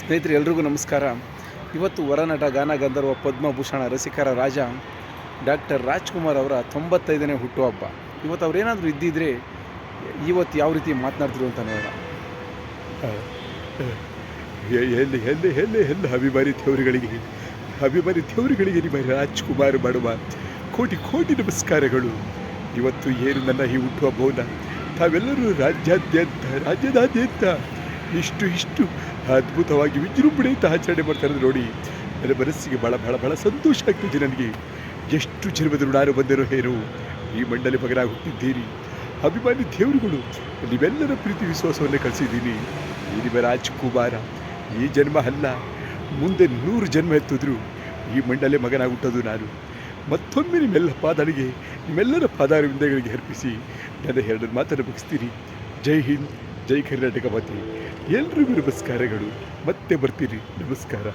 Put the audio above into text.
ಸ್ನೇಹಿತರೆ ಎಲ್ರಿಗೂ ನಮಸ್ಕಾರ. ಇವತ್ತು ಹೊರನಟ ಗಾನ ಗಂಧರ್ವ ಪದ್ಮಭೂಷಣ ರಸಿಕರ ರಾಜ ಡಾಕ್ಟರ್ ರಾಜ್ಕುಮಾರ್ ಅವರ 95ನೇ ಹುಟ್ಟುಹಬ್ಬ. ಇವತ್ತು ಅವರೇನಾದರೂ ಇದ್ದಿದ್ರೆ ಇವತ್ತು ಯಾವ ರೀತಿ ಮಾತನಾಡ್ತಿರು ಅಂತ ನೋಡೋಣ. ಎಲ್ಲಿ ಎಲ್ಲಿ ಎಲ್ಲಿ ಎಲ್ಲ ಅಭಿಮಾನಿ ದೇವರುಗಳಿಗೆ ನಿಮ್ಮ ರಾಜ್ಕುಮಾರ್ ಮಾಡುವ ಕೋಟಿ ಕೋಟಿ ನಮಸ್ಕಾರಗಳು. ಇವತ್ತು ಏನು ನನ್ನ ಈ ಹುಟ್ಟುಹಬ್ಬವನ್ನು ತಾವೆಲ್ಲರೂ ರಾಜ್ಯದಾದ್ಯಂತ ಇಷ್ಟು ಅದ್ಭುತವಾಗಿ ವಿಜೃಂಭಣೆಯಿಂದ ಆಚರಣೆ ಮಾಡ್ತಾರೆ ನೋಡಿ. ನನ್ನ ಮನಸ್ಸಿಗೆ ಭಾಳ ಸಂತೋಷ ಆಗ್ತಿದೆ. ನನಗೆ ಎಷ್ಟು ಜನ್ಮದ ಋಣಾರು ಬಂದಿರೋ ಏನು ಈ ಮಂಡಳಿ ಮಗನಾಗಿ ಹುಟ್ಟಿದ್ದೀರಿ. ಅಭಿಮಾನಿ ದೇವರುಗಳು ನೀವೆಲ್ಲರ ಪ್ರೀತಿ ವಿಶ್ವಾಸವನ್ನೇ ಕಳಿಸಿದ್ದೀನಿ. ಈ ನಿಮ್ಮ ರಾಜ್ಕುಮಾರ ಈ ಜನ್ಮ ಅಲ್ಲ, ಮುಂದೆ 100 ಜನ್ಮ ಎತ್ತಿದ್ರು ಈ ಮಂಡಳಿ ಮಗನಾಗಿ ಹುಟ್ಟೋದು ನಾನು. ಮತ್ತೊಮ್ಮೆ ನಿಮ್ಮೆಲ್ಲರ ಪಾದಾರವಿಂದಗಳಿಗೆ ಅರ್ಪಿಸಿ ನನ್ನ 2 ಮಾತನ್ನು ಮುಗಿಸ್ತೀನಿ. ಜೈ ಹಿಂದ್, ಜೈ ಕರ್ನಾಟಕ ಮಾತೆ. ಎಲ್ರಿಗೂ ನಮಸ್ಕಾರಗಳು. ಮತ್ತೆ ಬರ್ತೀನಿ. ನಮಸ್ಕಾರ.